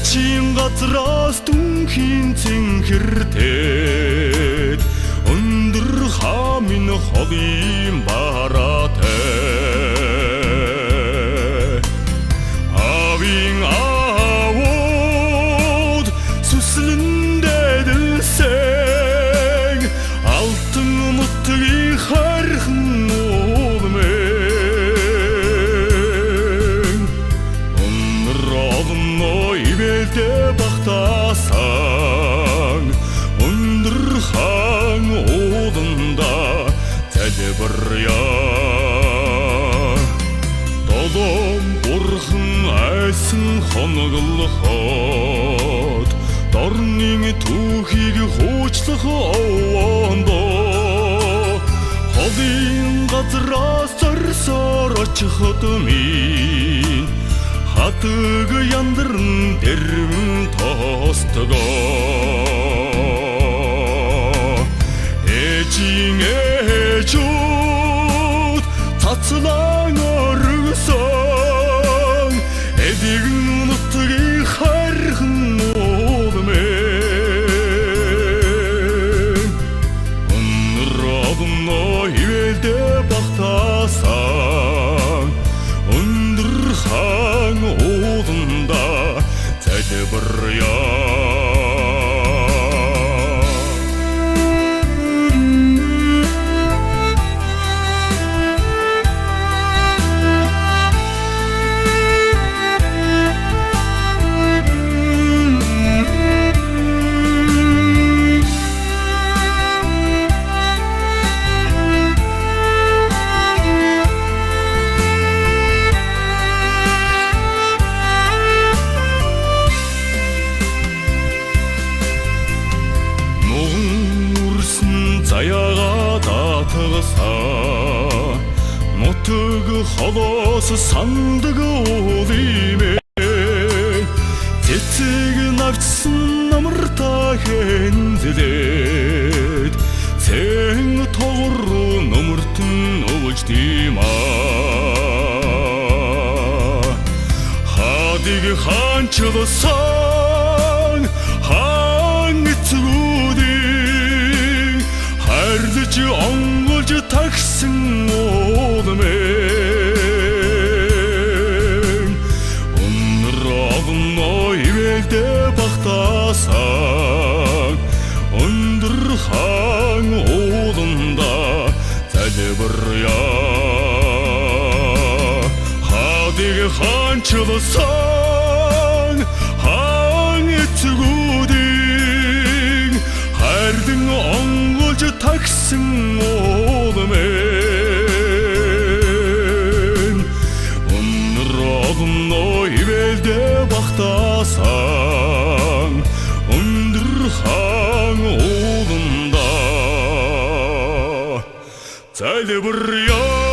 ээжийн газраас дүнхийн цэнхэртээд өндөр хаамын холын бараатай авийн аавууд сүслэн дэдэлсэг алтан нутгийн хархан бахтасан өндөр хаан ууланда залбирая долоом бурхан айсан хоноглоход дорны түүхийг хуучлах овоондо холын газраас зорсоор очиход минь хатаг яндран дэрвэн тоостгоо ээжийн ээжүүд цацлан оргсон эдгэн нутгийн хархан уулмэн өнөр одно хивэлдэ бахтасан өндөр хаан ууланда залбирая заяага татгасаа нутаг холоос сандаг уулимэ цэцэг навчсан намартаа хэнзэлээд цэн тогор номертэн өвж димаа хадиг хаанчлсан хаан эцгүүдийн хардж онголж тагсан уулмэн өнөр одно ивэлдэ бахтасан өндөр хаан ууланда залбирая хадиг хаанчлсан хаан эцгүүдийн хардж онголж тагсан уулмэн өнөр одно ивэлдэ бахтасан өндөр хаан ууланда залбирая